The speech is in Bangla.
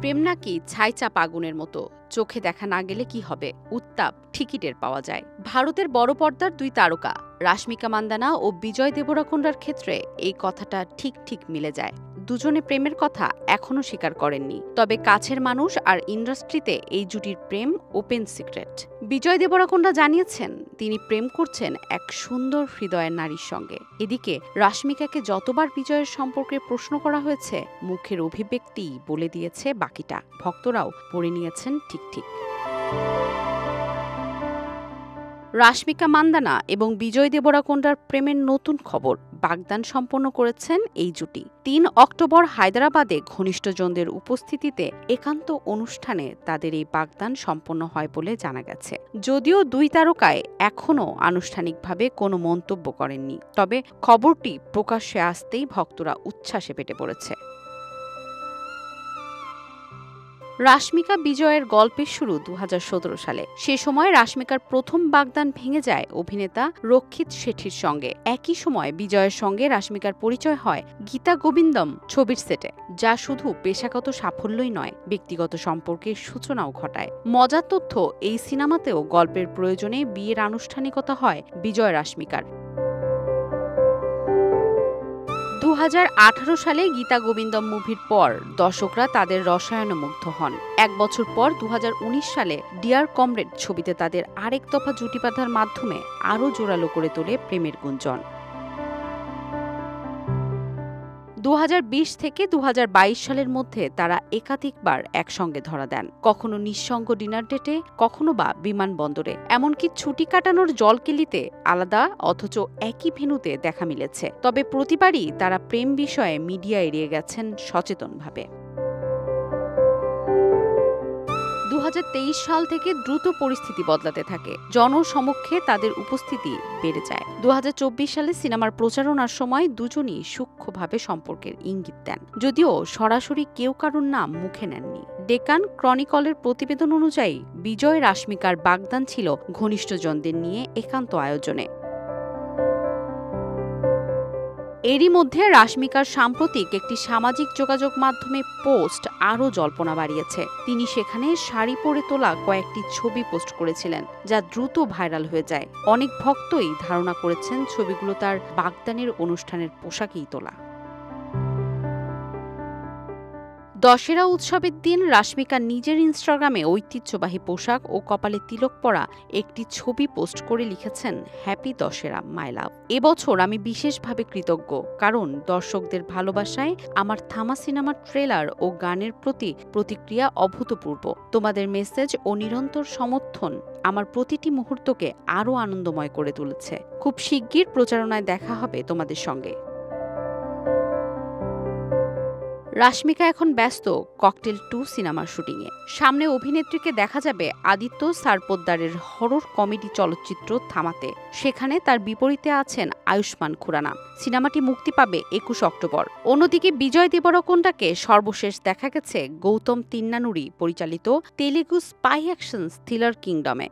প্রেম নাকি ছাইচাপ আগুনের মতো, চোখে দেখা না গেলে কি হবে, উত্তাপ ঠিকই টের পাওয়া যায়। ভারতের বড় পর্দার দুই তারকা রাশমিকা মান্দানা ও বিজয় দেবরকোন্ডার ক্ষেত্রে এই কথাটা ঠিক ঠিক মিলে যায়। দুজনে প্রেমের কথা এখনো স্বীকার করেননি, তবে কাছের মানুষ আর ইন্ডাস্ট্রিতে এই জুটির প্রেম ওপেন সিক্রেট। বিজয় দেবরকোন্ডা জানিয়েছেন তিনি প্রেম করছেন এক সুন্দর হৃদয়ের নারীর সঙ্গে। এদিকে রাশমিকাকে যতবার বিজয়ের সম্পর্কে প্রশ্ন করা হয়েছে, মুখের অভিব্যক্তি বলে দিয়েছে বাকিটা। ভক্তরাও পড়ে নিয়েছেন ঠিক ঠিক। রাশমিকা মান্দানা এবং বিজয় দেবরকোন্ডার প্রেমের নতুন খবর বাগদান সম্পন্ন করেছেন এই জুটি। ৩ অক্টোবর হায়দ্রাবাদে ঘনিষ্ঠজনদের উপস্থিতিতে একান্ত অনুষ্ঠানে তাদের এই বাগদান সম্পন্ন হয় বলে জানা গেছে। যদিও দুই তারকায় এখনও আনুষ্ঠানিকভাবে কোনো মন্তব্য করেননি, তবে খবরটি প্রকাশ্যে আসতেই ভক্তরা উচ্ছ্বাসে ফেটে পড়েছে। রাশমিকা বিজয়ের গল্পের শুরু ২০১৭ সালে। সে সময় রাশমিকার প্রথম বাগদান ভেঙে যায় অভিনেতা রক্ষিত শেঠির সঙ্গে। একই সময় বিজয়ের সঙ্গে রাশমিকার পরিচয় হয় গীতা গোবিন্দম ছবির সেটে, যা শুধু পেশাগত সাফল্যই নয়, ব্যক্তিগত সম্পর্কের সূচনাও ঘটায়। মজার তথ্য, এই সিনেমাতেও গল্পের প্রয়োজনে বিয়ের আনুষ্ঠানিকতা হয় বিজয় রাশমিকার। ২০১৮ সালে গীতা গোবিন্দম মুভির পর দর্শকরা তাদের রসায়নে মুগ্ধ হন। ১ বছর পর ২০১৯ সালে ডিয়ার কমরেড ছবিতে তাদের আরেক দফা জুটি বাঁধার মাধ্যমে আরও জোরালো করে তোলে প্রেমের গুঞ্জন। ২০২০ থেকে ২০২২ সালের মধ্যে তারা একাধিকবার একসঙ্গে ধরা দেন, কখনো নিঃসঙ্গ ডিনার ডেটে, কখনো বা বিমানবন্দরে, এমনকি ছুটি কাটানোর জলকেলিতে আলাদা অথচ একই ভেন্যুতে দেখা মিলেছে। তবে প্রতিবারই তারা প্রেম বিষয়ে মিডিয়া এড়িয়ে গেছেন সচেতনভাবে। ২০২৩ সাল থেকে দ্রুত পরিস্থিতি বদলাতে থাকে, জনসমক্ষে তাদের উপস্থিতি বেড়ে যায়। ২০২৪ সালে সিনেমার প্রচারণার সময় দুজনই সূক্ষ্মভাবে সম্পর্কের ইঙ্গিত দেন, যদিও সরাসরি কেউ কারোর নাম মুখে নেননি। ডেকান ক্রনিকলের প্রতিবেদন অনুযায়ী বিজয় রাশমিকার বাগদান ছিল ঘনিষ্ঠজনদের নিয়ে একান্ত আয়োজনে। এরই মধ্যে রাশমিকার সাম্প্রতিক একটি সামাজিক যোগাযোগ মাধ্যমে পোস্ট আরও জল্পনা বাড়িয়েছে। তিনি সেখানে শাড়ি পরে তোলা কয়েকটি ছবি পোস্ট করেছিলেন, যা দ্রুত ভাইরাল হয়ে যায়। অনেক ভক্তই ধারণা করেছেন ছবিগুলো তার বাগদানের অনুষ্ঠানের পোশাকেই তোলা। দশেরা উৎসবের দিন রাশমিকা নিজের ইনস্টাগ্রামে ঐতিহ্যবাহী পোশাক ও কপালে তিলক পরা একটি ছবি পোস্ট করে লিখেছেন, হ্যাপি দশেরা মাই লাভ। এবছর আমি বিশেষভাবে কৃতজ্ঞ, কারণ দর্শকদের ভালোবাসায় আমার থামা সিনেমার ট্রেলার ও গানের প্রতি প্রতিক্রিয়া অভূতপূর্ব। তোমাদের মেসেজ ও নিরন্তর সমর্থন আমার প্রতিটি মুহূর্তকে আরও আনন্দময় করে তুলেছে। খুব শিগগির প্রচারণায় দেখা হবে তোমাদের সঙ্গে। রাশমিকা এখন ব্যস্ত ককটেল 2 সিনেমার শুটিংয়ে। সামনে অভিনেত্রীকে দেখা যাবে আদিত্য সারপোদ্দারের হরর কমেডি চলচ্চিত্র থামাতে। সেখানে তার বিপরীতে আছেন আয়ুষ্মান খুরানা। সিনেমাটি মুক্তি পাবে ২১ অক্টোবর। অন্যদিকে বিজয় দেবরকোন্ডাকে সর্বশেষ দেখা গেছে গৌতম তিন্নানুরি পরিচালিত তেলেগু স্পাই অ্যাকশন থ্রিলার কিংডমে।